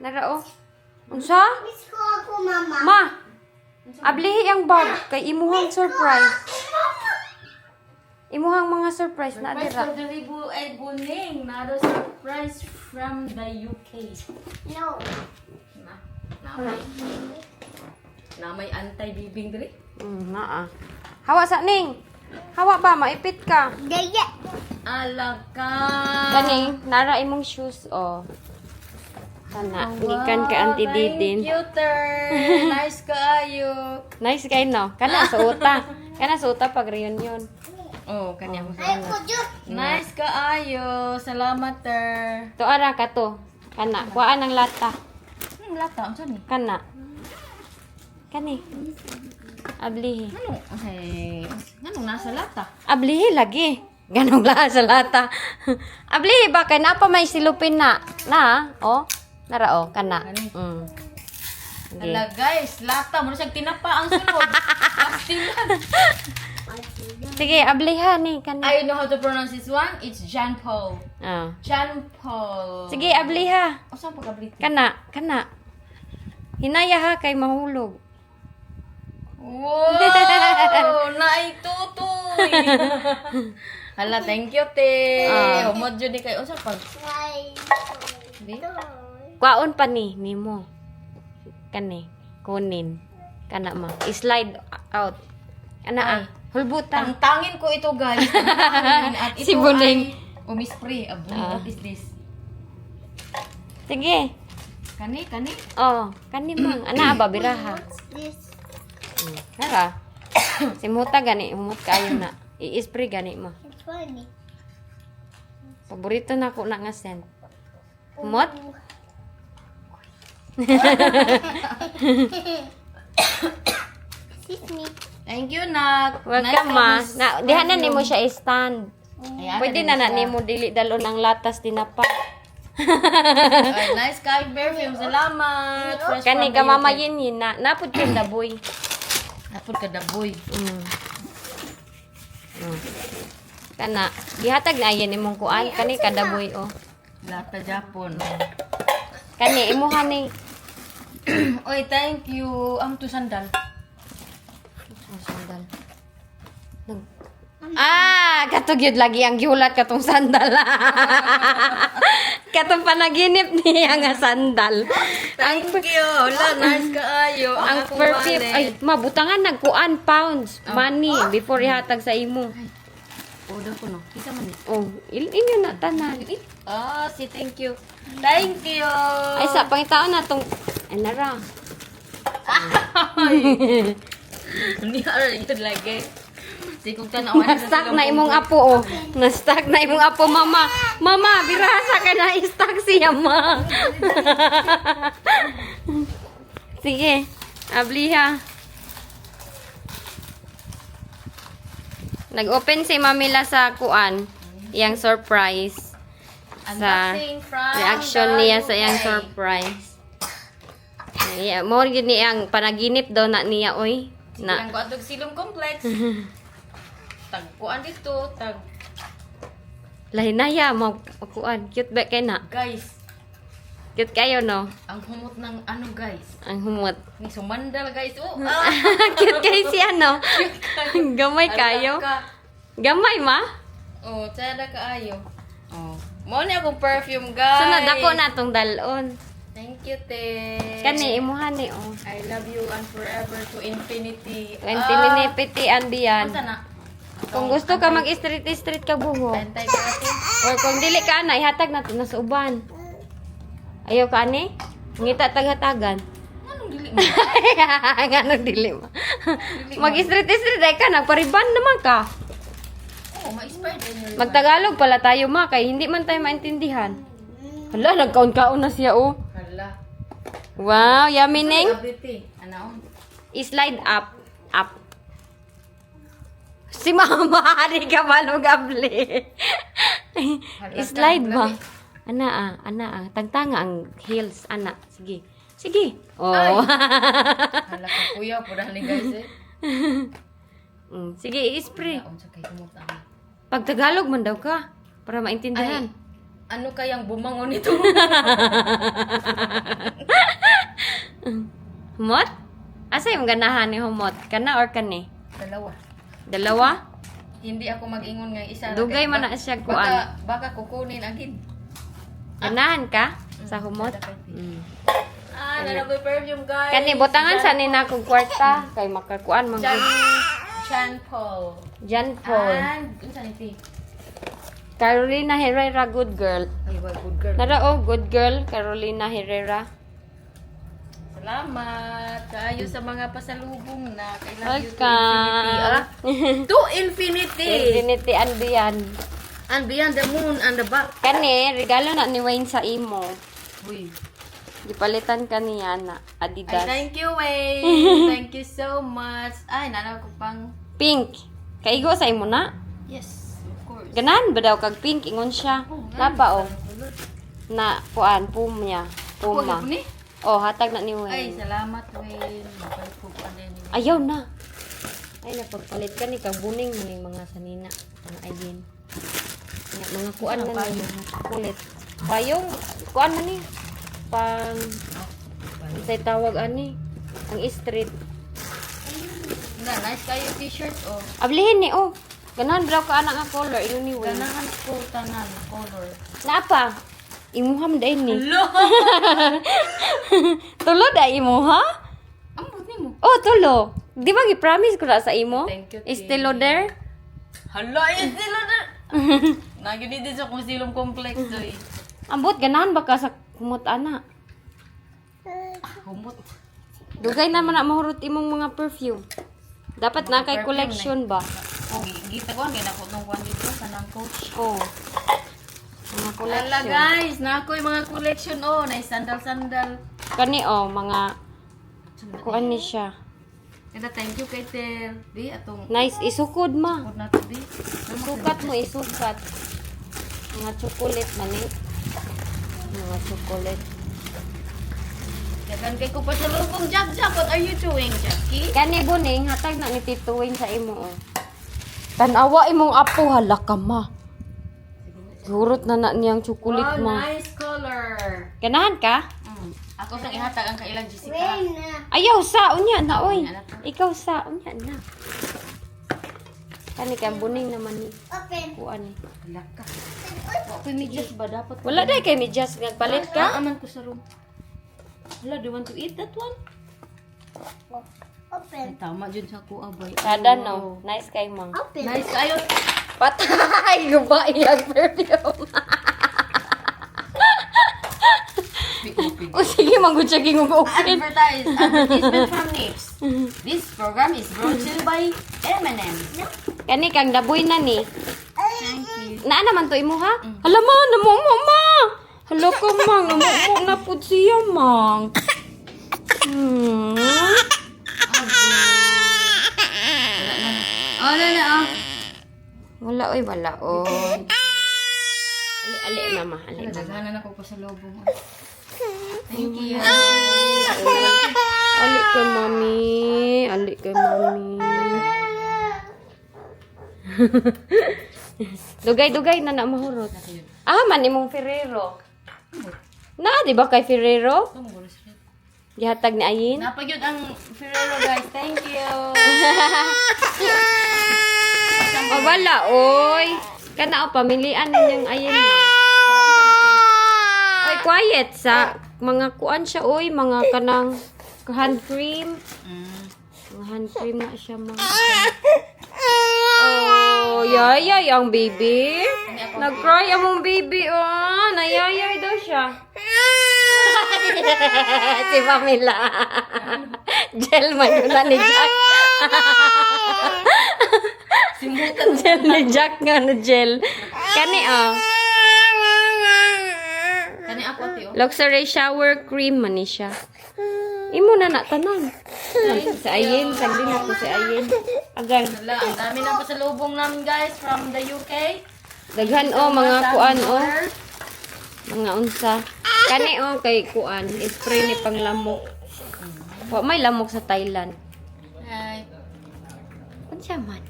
Narao. Unsa? Miss ko ako, mama. Ma. Ablihi ang bag kay imuhang surprise. Imuhang mga surprise na Surprise dira. for the Ribu ay Buning. Another surprise from the UK. No. Na may anti-bibing diri. Naa. Hawa sa ning. Hawa ba maipit ka? Daya. Alaka. Kani nara imong shoes oh. Kana gikan ka Auntie Didin. Thank you, Ter. Nice kaayo. Nice kay no. Kana suota. Kana suota pag reunion. Oh, kanya mo. Ay, kudyo. Nice kaayo. Salamat, Ter. To ara ka to. Kana kuhaan ang lata. Lata, ang saan ni? Kana. Kani. Ablihi. Ano? Ay, anong nasa lata? Ablihi lagi. Ganong lahat sa lata. Ablihi ba kay napa may silupin na. Na, oh. Nara oh, kana. Kani. Sige. Ala guys, lata mo na siyang tinapa ang sunod. Pastilan. Sige, abliha ni kana. I know how to pronounce this one. It's Jean Paul. Ah. Jean Paul. Sige, abliha. O saan pagkabliti? Kana, kana. Hinaya ha kay mahulog. Wow! Naitutoy! Hala, thank you, te. Humod yun ni kayo. O saan pag? Ay. Di? Kwaon pa ni nimo. Kani, kunin. Kana ma. Slide out. Ana ah. Hulbutan. Tangtangin ko ito, guys. Tangtangin. At ito Si Buning. ay umispray. What is this? Sige. Kani, kani. Oh, kani mang. Ana ba biraha. This. Nara. Simuta gani, humot kayo na. I-spray gani mo. It's funny. Paborito na ko na nga scent. Humot? Excuse me. Thank you, Nak. Welcome ma. Na, diha na nimo siya i-stand. Ayan, Pwede na na nimo dili dalon ang latas tinapa. Ay, nice kay perfume. Salamat. Fresh Kani from ka the mamayin ni na napud kay daboy. Napod ka daboy. Kana gihatag na ayan imong kuan kani kadaboy oh. Lata Japon. Kani imuha ni Oy, thank you. To sandal. sandal. Katong gyud lagi ang giulat katong sandal. Katong panaginip niya nga sandal. Thank you. Wala, nice kaayo. Ang akong perfume wallet. ay mabutangan nagkuan pounds money before ihatag sa imo. Order ko no. Isa man ni. Oh, inyo na tanan. Si thank you. Thank you. Ay sa pangitaon na tong ay nara. Niya ito lagi. Sikog tanawan. Na-stuck na imong apo oh. Na-stuck na imong apo mama. Mama, birasa ka na i-stuck siya ma. Sige, abliha. Nag-open si Mamila sa kuan, iyang surprise. Sa Unboxing from reaction the niya sa UK. iyang surprise. Iya, mo gyud ni ang panaginip daw na niya oy. Na. Na Ang kuatog silong complex. Tag kuan dito, tag lahinaya mo kuan. Cute ba kay na? guys. Cute kayo no? Ang humot ng ano guys. Ang humot. Ni sumandal guys. Oh, Cute kayo si ano? Gamay kayo. Gamay ma? Oh, tsada kaayo. Oh. Mo ni akong perfume guys. Sunod ako na tong dalon. Thank you, te. Kani imuhan ni oh. I love you and forever to infinity. Infinity and beyond. Asa na? Kung gusto ka mag-street ka buho. Bantay ka ate. Or kung dili ka na, ihatag na to na sa uban. Ayaw ka ani? Ngita taghatagan. Anong dili mo? Nga dili mo. Mag-street ay ka, nagpariban naman ka. Oh, ma-inspired din yun. Magtagalog pala tayo ma, kay hindi man tayo maintindihan. Hala, nagkaon-kaon na siya oh. Hala. Wow, yummy ning. Ability. Ano? I-slide up. Up. Si mama, di ka malugabli. I-slide ba? Ana tagtanga ang heels, ana. Sige. Sige. Oh. Hala ka kuya, pura ni guys eh. Sige, i-spray. Unsa kay kumot Pag Tagalog man daw ka, para maintindihan. Ano kayang bumangon ito? Humot? Asa yung ganahan ni humot? Kana or kani? Dalawa. Dalawa? Hindi ako mag-ingon nga isa. Dugay man na siya kuan. Baka kukunin agin. Ganahan ka sa humot? Nanaboy perfume guys. Kani botangan sa ni na kog kwarta kay makakuan man gud. Jean Paul. Jan Paul. And, unsa ni ti? Carolina Herrera, good girl. Ay, wag good girl. Nara good girl, Carolina Herrera. Salamat kayo sa mga pasalubong na kailangan Welcome. to infinity. Infinity and beyond. And beyond the moon and the back. Kani, regalo na ni Wayne sa imo. Uy. Gipalitan kaniya na Ay, Adidas. thank you, Wayne. Thank you so much. Ay, nanaw ko pang... Pink. Kaigo sa imo na? Yes, of course. Ganan ba daw kag pink ingon siya? Napa o. Na kuan Puma. Puma. Ako, ni? Oh, hatag na ni Ay, Wayne. salamat, Wayne. Mapalpupan din. Ayaw na. Ay, napagpalit ka ni kag buning mo ning mga sanina. Mga ayin. Mga kuan na ni. Kulit. Payong, kuan man ni. Pang, say tawag ani. Ang street. Na, nice kayo t-shirt, oh. Ablihin ni, oh. Ganahan daw ka anak nga color. Ino ni Wayne. Ganahan ko tanan, color. Napa? Imuham dahil ni. Hello! Tulo da imo, ha? Ambot ni mo. Oh, tulo. Di ba gi-promise ko na sa imo? Thank you, Estee Lauder? Hala, estilo na. Nagini din sa kung silong complex, doy. Ambot, ganahan ba ka sa kumot ana? Humot. Dugay naman na mahurot imong mga perfume. Dapat na kay collection ba? Oh, gita ko, ang ginako nung kwan dito, kanang coach. Oh. Mga Hala collection. guys, na ako yung mga collection, oh. Na sandal-sandal. Kani oh, mga kuan ni siya. Kaya thank you kay Tel. Di, atong Nice, isukod ma. put na to, di. Sukat mo, isukat. Mga chocolate man eh. Mga chocolate. Dagan kay ko pa sa lubong, Jack. What are you doing, Jackie? Kani buning, hatag na ni Tito Wayne sa imo oh. Tanawa imong apo, hala ka ma. Hurot na niyang chocolate Wow, ma. nice color. Ganahan ka? Ako sang ihatag ang kailang Jessica. Ayaw sa, unya na oy. Ikaw sa, unya na. Kani kay buning naman ni. Open. Kuan ni. Hala ka. Ako yung medyas ba dapat? Wala dai kay medyas nagpalit ka? Aman ko sa room. Hala, do you want to eat that one? Open. Ay, tama dyan sa kuha ba? Kada no. Nice kay mang. Open. Nice kayo. Patay guba iyang perfume. O sige, manggod siya ging open. Advertisement from Nips. This program is brought to you by M&M. Kani kang daboy na ni. Thank you. Naa naman to imo ha? Hala ma, namumo ma. Hala ka mang, namumo na pud siya mang. Oh, na. Wala oy, wala oy. Ali mama, ali mama. Naghanan ako pa sa lobong. Thank you. Ali kay mami, ali kay mami. Dugay-dugay na na mahurot. Ah, man imong Ferrero. Na, di ba kay Ferrero? Gihatag ni Ayin? Napagyod ang Ferrero guys. Thank you. O wala, oy. Kana o, pamilian ninyang Ayin mo. Oy, quiet sa mga kuan siya, oy. Mga kanang hand cream. Mga hand cream na siya, mga. Oh, yayay ang baby. Nag-cry among baby, oh. Nayayay daw siya. Si Pamela. Gel man yun na ni Jack. Gel ni Jack nga na gel. Kani, oh. Kani ako, tiyo. Luxury shower cream man ni siya. Imo na tanan. Sa Ayin, sagdi na ko si Ayin. Agan. Wala, ang dami na pa sa lubong namin guys from the UK. Daghan oh, mga kuan oh. Mga unsa. Kani oh, kay kuan. Spray ni pang lamok. Wa may lamok sa Thailand. Hi. Unsa man?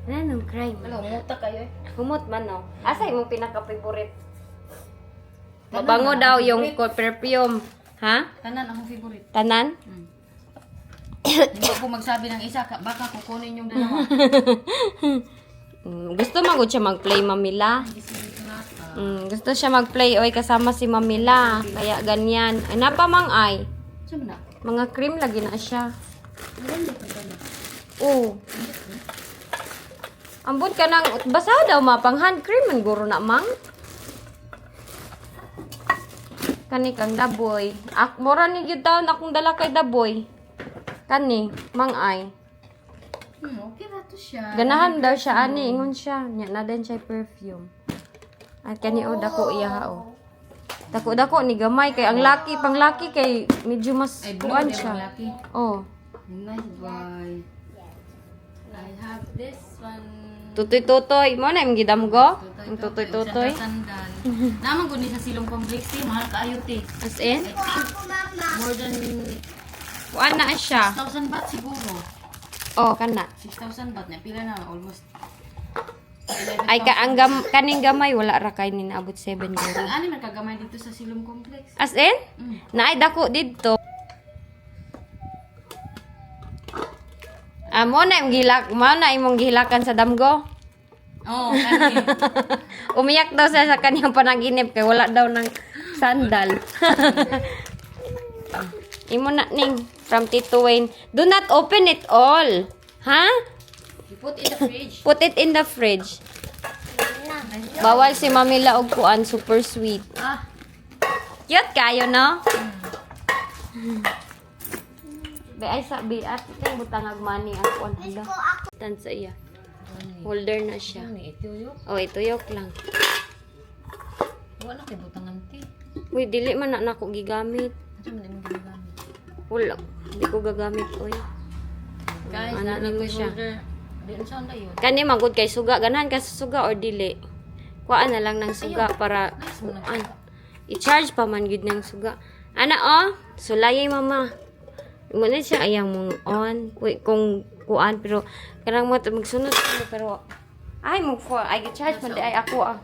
Anong crime? Hello, muta kayo eh. Humot man no. Asa imong pinaka-favorite? Mabango daw yung perfume. Ha? Tanan akong favorite. Tanan? Hindi ko magsabi ng isa, baka kukunin yung dalawa. Gusto magud siya mag-play Mamila. Gusto siya mag-play oy kasama si Mamila. Kaya ganyan. Ay napamang ay. Saan na? Mga cream lagi na siya. Oo. Ambot ka nang basa daw mapang hand cream man guro na mang. Kani kang daboy. Mora ni gyud taon akong dala kay daboy. Kani mang ay. Okay na to siya. Ganahan daw siya ani ingon siya. Nya na din siya perfume. At kani o dako iya ha o. Dako ni gamay kay ang laki pang laki kay medyo mas Ay, blue, kuan di ba siya. laki? Oh. Nice boy. I have this one. Tutoy mo na imong gidamgo. Ang tutoy. Sandal. Naman guni sa silong complex mahal kaayo te. As in, Ako, mama. More than kuan na siya. 6,000 baht siguro. Oh, kana. 6,000 baht na pila na almost. Ay kaning gamay wala ra kay ni naabot 7 Ang euro. ani man kagamay dito sa silong complex. As in, naay dako didto. Mo na imong gihilakan sa damgo. Oh, kani. Umiyak daw siya sa kaniyang panaginip kay wala daw ng sandal. Imo na ning from Tito Wayne. Do not open it all. Ha? You put in the fridge. Put it in the fridge. Bawal si Mamila og kuan, super sweet. Ah, Cute kayo, no? Be ay sabi at kay butangag money ang kuan handa. Tan sa iya. Holder na siya. ni ito yo. Oh, ito yok lang. Wala kay butangan ti. Uy, dili man na nako gigamit. Ano man imong ginagamit? Wala. Hindi ko gagamit, oy. Guys, Ano nani mo ko siya? siya. Di unsa na yun? Kani magud kay suga, ganahan ka sa suga or dili. Kuhaan na lang ng suga para Nice mo na. kuan. I-charge pa man gid ng suga. Ana oh, sulayay mama. Muna siya ayang mong on. Uy, kung kuan pero kanang mo magsunod pero ay mo ay charge man di ay ako ah.